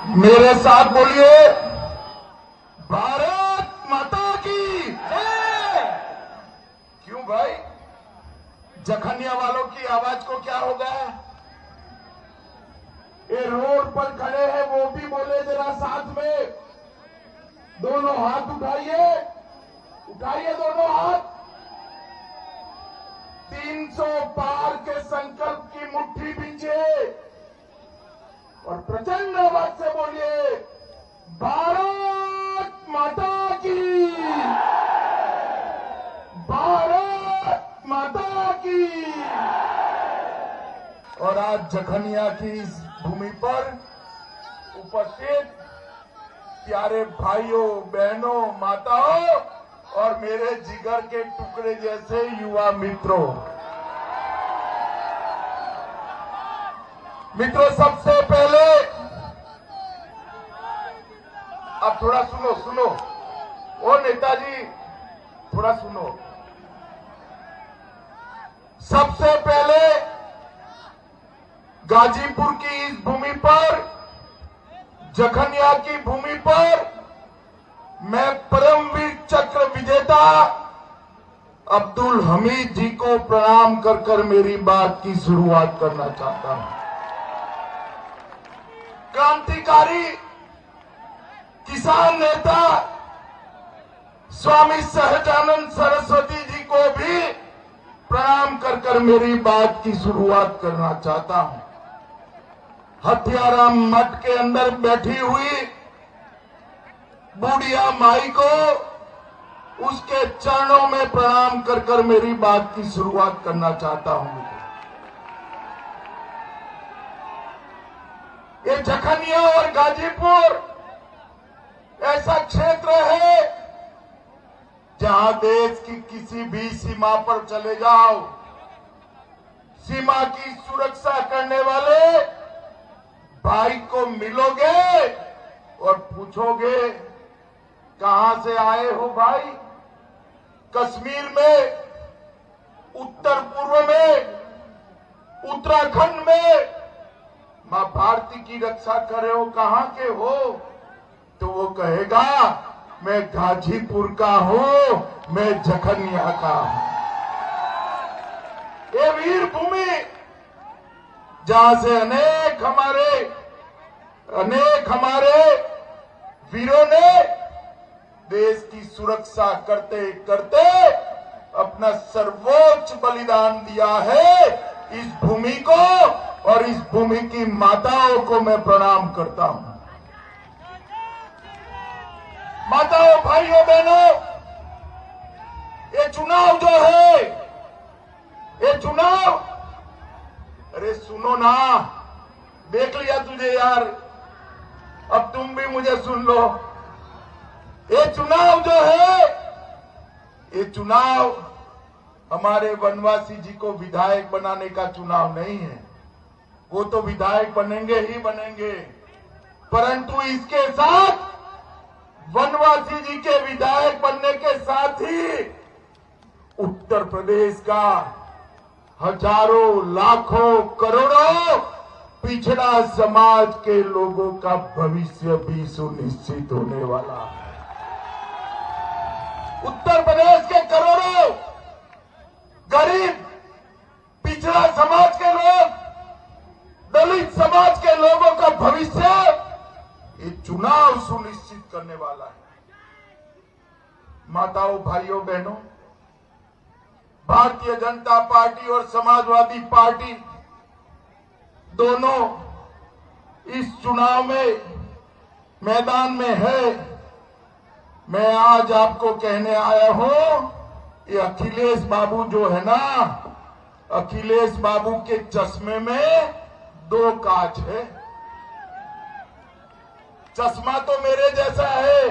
मेरे साथ बोलिए, भारत माता की जय। क्यों भाई, जखनिया वालों की आवाज को क्या हो गया? ये रोड पर खड़े हैं वो भी बोले जरा साथ में, दोनों हाथ उठाइए, उठाइए दोनों हाथ। 300 पार के संकल्प की मुट्ठी बींचे और प्रचंड आवाज से बोलिए, भारत माता की, भारत माता की। और आज जखनिया की इस भूमि पर उपस्थित प्यारे भाइयों, बहनों, माताओं और मेरे जिगर के टुकड़े जैसे युवा मित्रों, सबसे पहले अब थोड़ा सुनो, ओ नेताजी थोड़ा सुनो। सबसे पहले गाजीपुर की इस भूमि पर, जखनिया की भूमि पर मैं परमवीर चक्र विजेता अब्दुल हमीद जी को प्रणाम कर मेरी बात की शुरुआत करना चाहता हूं। क्रांतिकारी किसान नेता स्वामी सहजानंद सरस्वती जी को भी प्रणाम कर मेरी बात की शुरुआत करना चाहता हूं। हथियाराम मठ के अंदर बैठी हुई बूढ़िया माई को उसके चरणों में प्रणाम कर मेरी बात की शुरुआत करना चाहता हूं। ये जखनिया और गाजीपुर ऐसा क्षेत्र है जहां देश की किसी भी सीमा पर चले जाओ, सीमा की सुरक्षा करने वाले भाई को मिलोगे और पूछोगे, कहां से आए हो भाई? कश्मीर में, उत्तर पूर्व में, उत्तराखंड में मां भारती की रक्षा कर रहे हो, कहां के हो? तो वो कहेगा, मैं गाजीपुर का हूं, मैं जखनिया का हूं। ये वीर भूमि जहां से अनेक हमारे वीरों ने देश की सुरक्षा करते करते अपना सर्वोच्च बलिदान दिया है। इस भूमि को और इस भूमि की माताओं को मैं प्रणाम करता हूं। माताओं, भाइयों, बहनों, ये चुनाव जो है, ये चुनाव, अरे सुनो ना, देख लिया तुझे यार, अब तुम भी मुझे सुन लो। ये चुनाव जो है, ये चुनाव हमारे वनवासी जी को विधायक बनाने का चुनाव नहीं है। वो तो विधायक बनेंगे ही बनेंगे, परंतु इसके साथ वनवासी जी के विधायक बनने के साथ ही उत्तर प्रदेश का हजारों, लाखों, करोड़ों पिछड़ा समाज के लोगों का भविष्य भी सुनिश्चित होने वाला है। उत्तर प्रदेश के करोड़ों गरीब, पिछड़ा समाज के लोग, दलित समाज के लोगों का भविष्य ये चुनाव सुनिश्चित करने वाला है। माताओं, भाइयों, बहनों, भारतीय जनता पार्टी और समाजवादी पार्टी दोनों इस चुनाव में मैदान में है। मैं आज आपको कहने आया हूं, ये अखिलेश बाबू जो है ना, अखिलेश बाबू के चश्मे में दो कांच है। चश्मा तो मेरे जैसा है,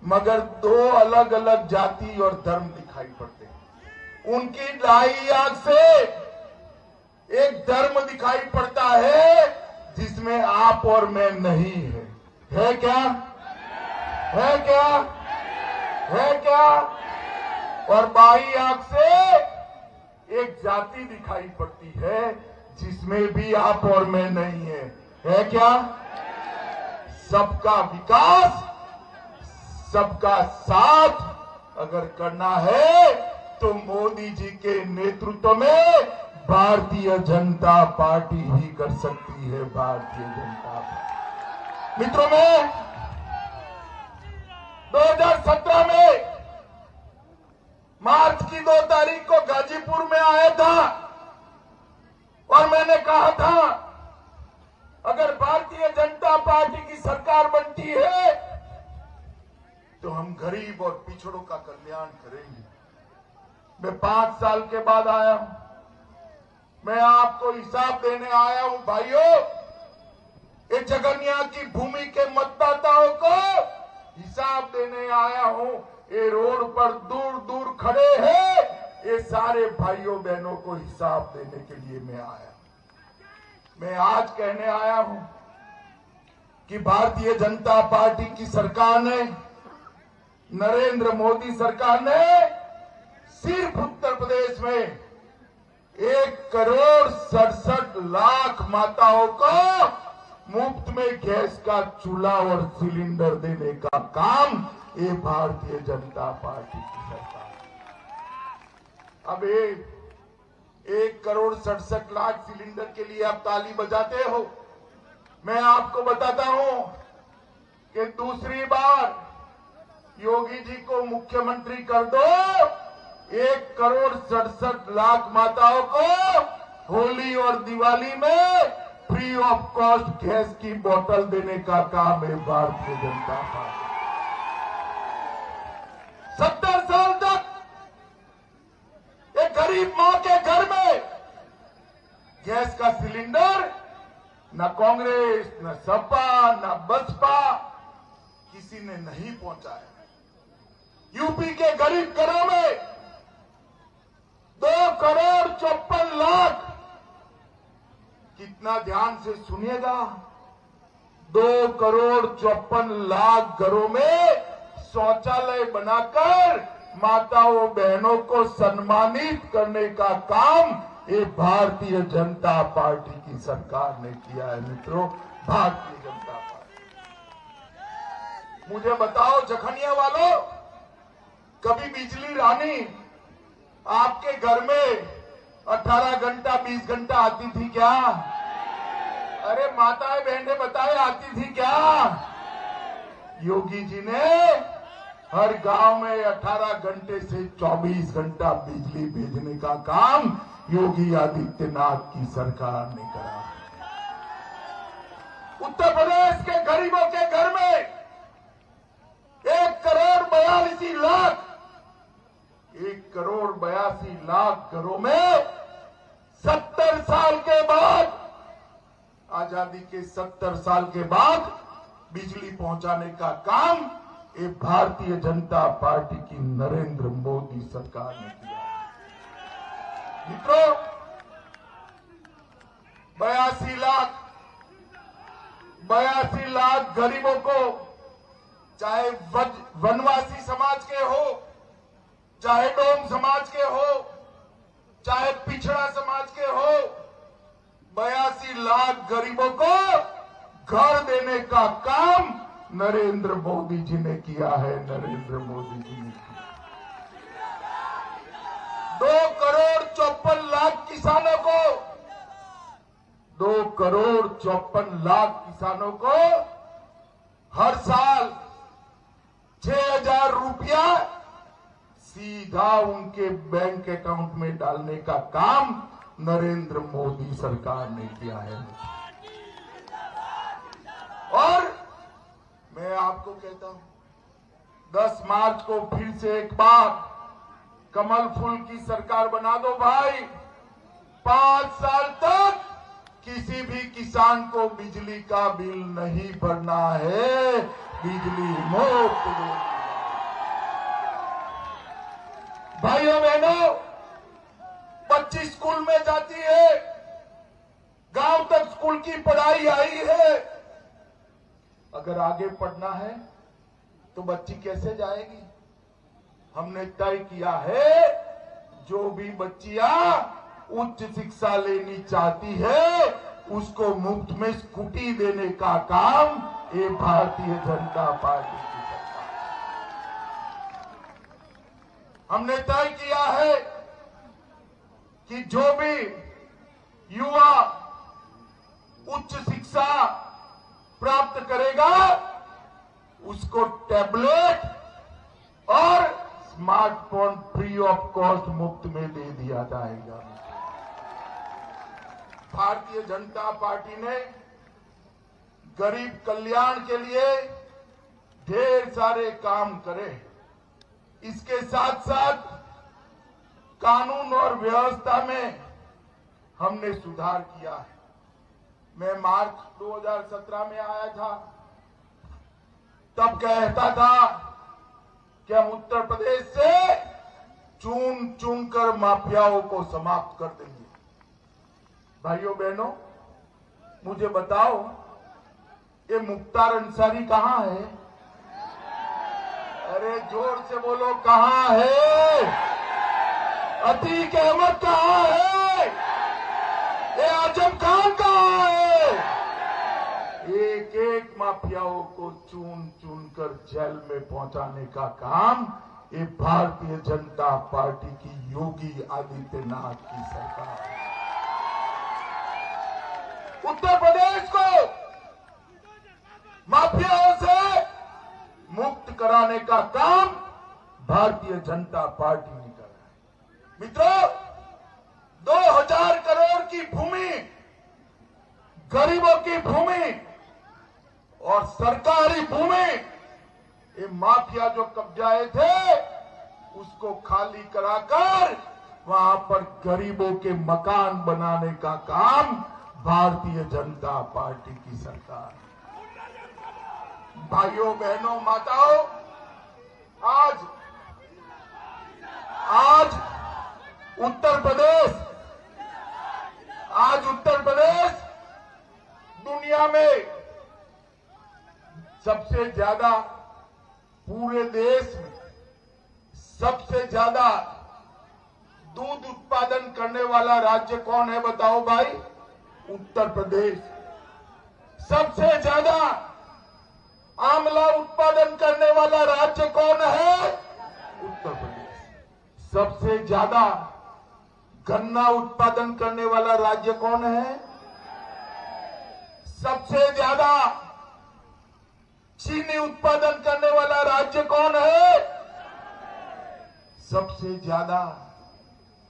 मगर दो अलग अलग जाति और धर्म दिखाई पड़ते हैं। उनकी ढाई आंख से एक धर्म दिखाई पड़ता है जिसमें आप और मैं नहीं है। है क्या? है क्या? है क्या? और बाई आंख से एक जाति दिखाई पड़ती है जिसमें भी आप और मैं नहीं है। है क्या? सबका विकास, सबका साथ अगर करना है तो मोदी जी के नेतृत्व में भारतीय जनता पार्टी ही कर सकती है। भारतीय जनता पार्टी। मित्रों, में 2017 में मार्च की 2 तारीख को गाजीपुर में आया था और मैंने कहा था अगर भारतीय जनता पार्टी की सरकार बनती है तो हम गरीब और पिछड़ों का कल्याण करेंगे। मैं 5 साल के बाद आया हूं, मैं आपको हिसाब देने आया हूं भाइयों। ये जगन्या की भूमि के मतदाताओं को हिसाब देने आया हूं। ये रोड पर दूर दूर खड़े हैं, ये सारे भाइयों बहनों को हिसाब देने के लिए मैं आया। मैं आज कहने आया हूं कि भारतीय जनता पार्टी की सरकार ने, नरेंद्र मोदी सरकार ने सिर्फ उत्तर प्रदेश में 1,67,00,000 माताओं को मुफ्त में गैस का चूल्हा और सिलेंडर देने का काम ये भारतीय जनता पार्टी की सरकार। अब 1,67,00,000 सिलेंडर के लिए आप ताली बजाते हो। मैं आपको बताता हूं कि दूसरी बार योगी जी को मुख्यमंत्री कर दो, 1,67,00,000 माताओं को होली और दिवाली में फ्री ऑफ कॉस्ट गैस की बोतल देने का काम है भारतीय जनता पार्टी। 70 साल तक एक गरीब मां के घर में गैस का सिलेंडर न कांग्रेस, न सपा, न बसपा किसी ने नहीं पहुंचाया। यूपी के गरीब घरों में 2,54,00,000, कितना ध्यान से सुनिएगा, 2,54,00,000 घरों में शौचालय बनाकर माताओं बहनों को सम्मानित करने का काम ये भारतीय जनता पार्टी की सरकार ने किया है। मित्रों, भारतीय जनता पार्टी। मुझे बताओ जखनिया वालों, कभी बिजली रानी आपके घर में 18 घंटा 20 घंटा आती थी क्या? अरे माताएं बहनें बताए आती थी क्या? योगी जी ने हर गांव में 18 घंटे से 24 घंटा बिजली भेजने का काम योगी आदित्यनाथ की सरकार ने करा। उत्तर प्रदेश के गरीबों के घर में 1,82,00,000 घरों में 70 साल के बाद, आजादी के 70 साल के बाद बिजली पहुंचाने का काम ये भारतीय जनता पार्टी की नरेंद्र मोदी सरकार ने किया। मित्रों, 82 लाख गरीबों को, चाहे वनवासी समाज के हो, चाहे डोम समाज के हो, चाहे पिछड़ा समाज के हो, 82 लाख गरीबों को घर देने का काम नरेंद्र मोदी जी ने किया है। नरेंद्र मोदी जी ने किया। 2,54,00,000 किसानों को, 2,54,00,000 किसानों को हर साल 6,000 रुपया सीधा उनके बैंक अकाउंट में डालने का काम नरेंद्र मोदी सरकार ने किया है। और मैं आपको कहता हूं, 10 मार्च को फिर से एक बार कमल फूल की सरकार बना दो भाई। 5 साल तक किसी भी किसान को बिजली का बिल नहीं भरना है, बिजली मुफ्त। भाइयों बहनों, बच्ची स्कूल में जाती है, गांव तक स्कूल की पढ़ाई आई है। अगर आगे पढ़ना है तो बच्ची कैसे जाएगी? हमने तय किया है, जो भी बच्चियां उच्च शिक्षा लेनी चाहती है उसको मुफ्त में स्कूटी देने का काम ये भारतीय जनता पार्टी की सरकार। हमने तय किया है कि जो भी युवा उच्च शिक्षा प्राप्त करेगा उसको टैबलेट और स्मार्टफोन फ्री ऑफ कॉस्ट मुफ्त में दे दिया जाएगा। भारतीय जनता पार्टी ने गरीब कल्याण के लिए ढेर सारे काम करे। इसके साथ साथ कानून और व्यवस्था में हमने सुधार किया है। मैं मार्च 2017 में आया था, तब कहता था कि हम उत्तर प्रदेश से चुन चुन कर माफियाओं को समाप्त कर देंगे। भाइयों बहनों, मुझे बताओ ये मुख्तार अंसारी कहां है? अरे जोर से बोलो, कहां है? अतीक अहमद कहां है? ये आजम खान कहां है? एक एक माफियाओं को चुन चुन कर जेल में पहुंचाने का काम ये भारतीय जनता पार्टी की योगी आदित्यनाथ की सरकार है। उत्तर प्रदेश को माफियाओं से मुक्त कराने का काम भारतीय जनता पार्टी ने करा है। मित्रों, 2000 करोड़ की भूमि, गरीबों की भूमि और सरकारी भूमि, ये माफिया जो कब्जाए थे उसको खाली कराकर वहां पर गरीबों के मकान बनाने का काम भारतीय जनता पार्टी की सरकार। भाइयों बहनों माताओं, आज उत्तर प्रदेश दुनिया में सबसे ज्यादा, पूरे देश में सबसे ज्यादा दूध उत्पादन करने वाला राज्य कौन है? बताओ भाई। उत्तर प्रदेश। सबसे ज्यादा आंवला उत्पादन करने वाला राज्य कौन है? उत्तर प्रदेश। सबसे ज्यादा गन्ना उत्पादन करने वाला राज्य कौन है? सबसे ज्यादा चीनी उत्पादन करने वाला राज्य कौन है? सबसे ज्यादा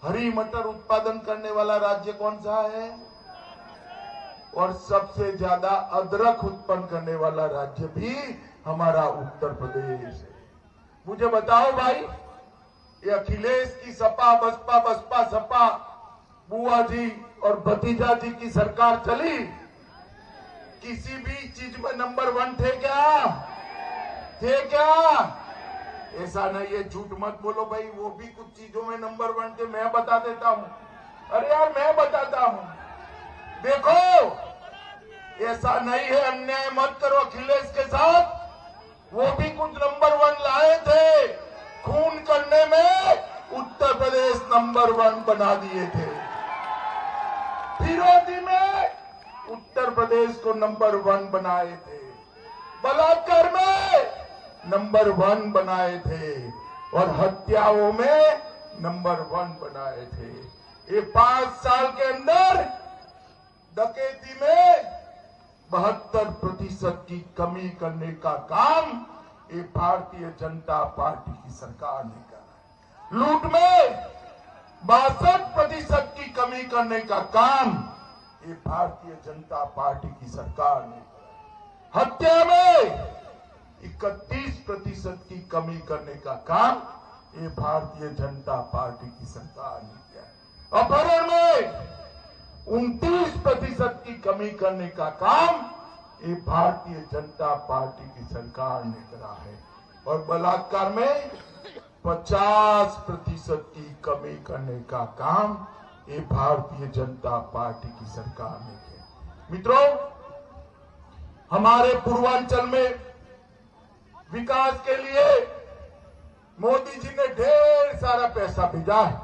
हरी मटर उत्पादन करने वाला राज्य कौन सा है? और सबसे ज्यादा अदरक उत्पन्न करने वाला राज्य भी हमारा उत्तर प्रदेश है। मुझे बताओ भाई, ये अखिलेश की सपा बसपा सपा बुआ जी और भतीजा जी की सरकार चली, किसी भी चीज में नंबर 1 थे क्या? ऐसा नहीं है, झूठ मत बोलो भाई, वो भी कुछ चीजों में नंबर 1 थे। मैं बता देता हूं। अरे यार, मैं बताता हूं। देखो, ऐसा नहीं है, अन्याय मत करो अखिलेश के साथ। वो भी कुछ नंबर 1 लाए थे। खून करने में उत्तर प्रदेश नंबर 1 बना दिए थे। फिरौती में उत्तर प्रदेश को नंबर 1 बनाए थे। बलात्कार में नंबर 1 बनाए थे और हत्याओं में नंबर 1 बनाए थे। ये 5 साल के अंदर डकैती में 72% की कमी करने का काम ये भारतीय जनता पार्टी की सरकार ने करा। लूट में 62% की कमी करने का काम ये भारतीय जनता पार्टी की सरकार ने करा। हत्या में 31% की कमी करने का काम ये भारतीय जनता पार्टी की सरकार ने किया। अपहरण में 29% की कमी करने का काम ये भारतीय जनता पार्टी की सरकार ने करा है। और बलात्कार में 50% की कमी करने का काम ये भारतीय जनता पार्टी की सरकार ने किया। मित्रों, हमारे पूर्वांचल में विकास के लिए मोदी जी ने ढेर सारा पैसा भेजा है।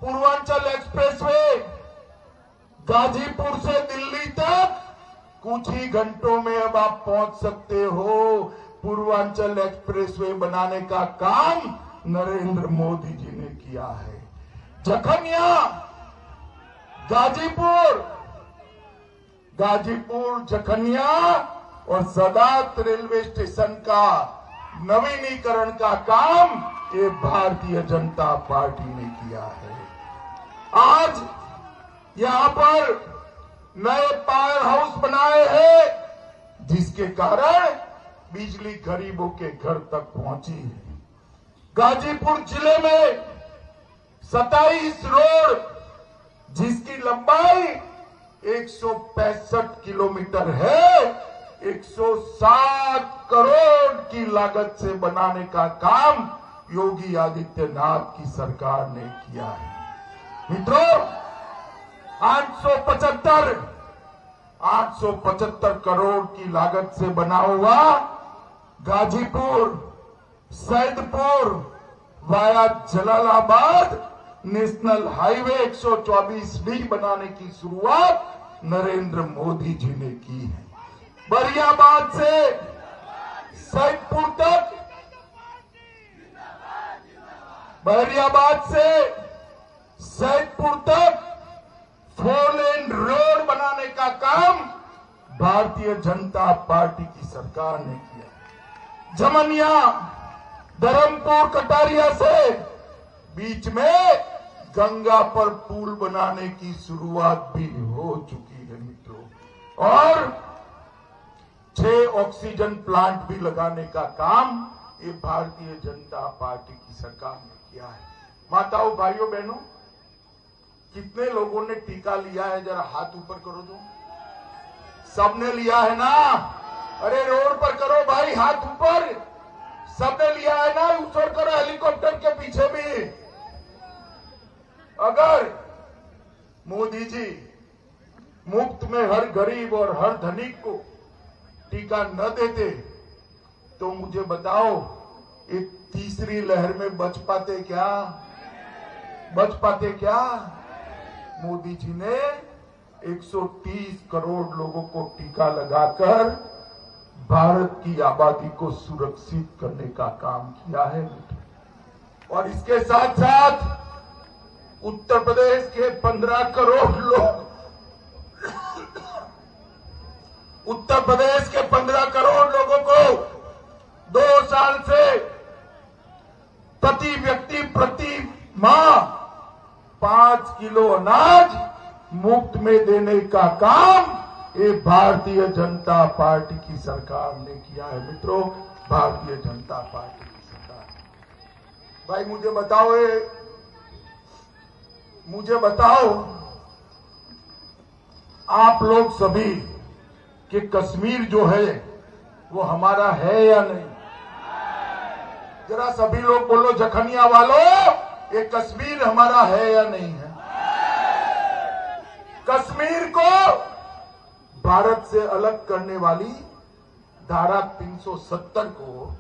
पूर्वांचल एक्सप्रेसवे गाजीपुर से दिल्ली तक कुछ ही घंटों में अब आप पहुंच सकते हो। पूर्वांचल एक्सप्रेसवे बनाने का काम नरेंद्र मोदी जी ने किया है। जखनिया, गाजीपुर, जखनिया और सदात रेलवे स्टेशन का नवीनीकरण का काम ये भारतीय जनता पार्टी ने किया है। आज यहां पर नए पावर हाउस बनाए हैं, जिसके कारण बिजली गरीबों के घर तक पहुंची है। गाजीपुर जिले में 27 रोड, जिसकी लंबाई 165 किलोमीटर है, 107 करोड़ की लागत से बनाने का काम योगी आदित्यनाथ की सरकार ने किया है। मित्रों, 875 करोड़ की लागत से बना हुआ Ghazipur Saidpur via Jalalabad national highway 124D बनाने की शुरुआत नरेंद्र मोदी जी ने की है। बरियाबाद से सैदपुर तक, बरियाबाद से सैदपुर तक 4 लेन रोड बनाने का काम भारतीय जनता पार्टी की सरकार ने किया। जमनिया, धर्मपुर, कटारिया से बीच में गंगा पर पुल बनाने की शुरुआत भी हो चुकी है मित्रों, और 6 ऑक्सीजन प्लांट भी लगाने का काम ये भारतीय जनता पार्टी की सरकार ने किया है। माताओं, भाइयों, बहनों, कितने लोगों ने टीका लिया है? जरा हाथ ऊपर करो तो। सबने लिया है ना? अरे रोड पर करो भाई, हाथ ऊपर। सबने लिया है ना? ऊपर करो, हेलीकॉप्टर के पीछे भी। अगर मोदी जी मुफ्त में हर गरीब और हर धनिक को टीका न देते तो मुझे बताओ, एक तीसरी लहर में बच पाते क्या? बच पाते क्या? मोदी जी ने 130 करोड़ लोगों को टीका लगाकर भारत की आबादी को सुरक्षित करने का काम किया है। और इसके साथ साथ उत्तर प्रदेश के 15 करोड़ लोग, उत्तर प्रदेश के 15 करोड़ लोगों को 2 साल से प्रति व्यक्ति प्रति माह 5 किलो अनाज मुफ्त में देने का काम ये भारतीय जनता पार्टी की सरकार ने किया है। मित्रों, भारतीय जनता पार्टी की सरकार। भाई मुझे बताओ आप लोग सभी कि कश्मीर जो है वो हमारा है या नहीं? जरा सभी लोग बोलो, जखनिया वालों, ये कश्मीर हमारा है या नहीं है? कश्मीर को भारत से अलग करने वाली धारा 370 को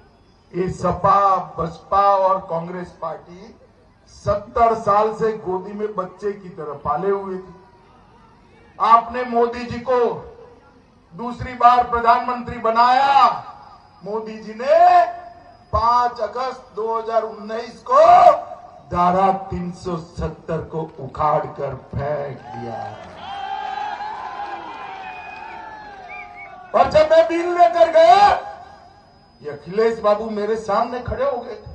ये सपा, बसपा और कांग्रेस पार्टी 70 साल से गोदी में बच्चे की तरह पाले हुए थे। आपने मोदी जी को दूसरी बार प्रधानमंत्री बनाया। मोदी जी ने 5 अगस्त 2019 को धारा 370 को उखाड़ कर फेंक दिया। और जब मैं बिल लेकर गया, ये अखिलेश बाबू मेरे सामने खड़े हो गए थे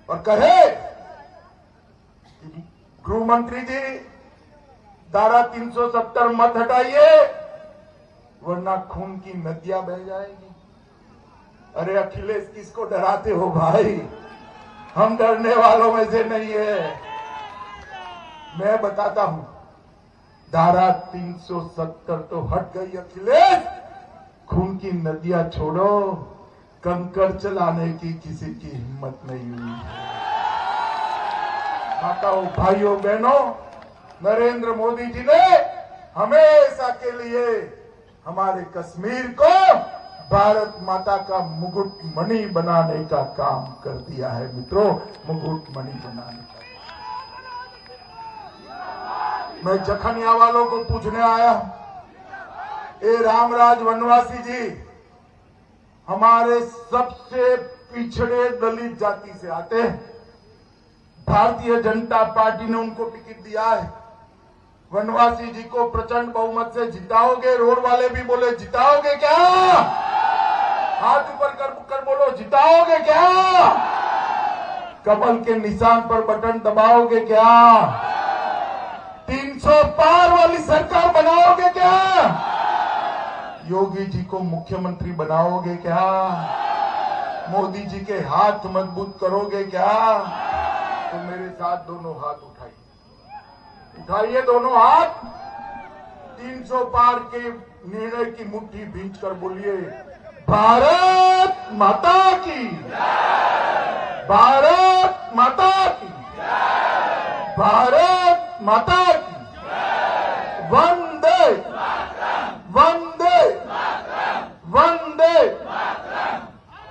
और कहे, गृह मंत्री जी धारा 370 मत हटाइए वरना खून की नदियां बह जाएगी। अरे अखिलेश, किसको डराते हो भाई? हम डरने वालों में से नहीं है। मैं बताता हूं, धारा 370 तो हट गई अखिलेश, खून की नदियां छोड़ो, कंकड़ चलाने की किसी की हिम्मत नहीं हुई। माताओं, भाइयों, बहनों, नरेंद्र मोदी जी ने हमेशा के लिए हमारे कश्मीर को भारत माता का मुकुट मणि बनाने का काम कर दिया है। मित्रों, मुकुट मणि बनाने का। मैं जखनिया वालों को पूछने आया, ये रामराज वनवासी जी हमारे सबसे पिछड़े दलित जाति से आते हैं। भारतीय जनता पार्टी ने उनको टिकट दिया है। वनवासी जी को प्रचंड बहुमत से जिताओगे। रोड वाले भी बोले जिताओगे क्या? हाथ ऊपर कर बोलो जिताओगे क्या? कमल के निशान पर बटन दबाओगे क्या? 300 पार वाली सरकार बनाओगे क्या? योगी जी को मुख्यमंत्री बनाओगे क्या? मोदी जी के हाथ मजबूत करोगे क्या? तो मेरे साथ दोनों हाथ उठाइए दोनों हाथ। 300 पार के निर्णय की मुट्ठी भींच कर बोलिए भारत माता की, भारत माता की, भारत माता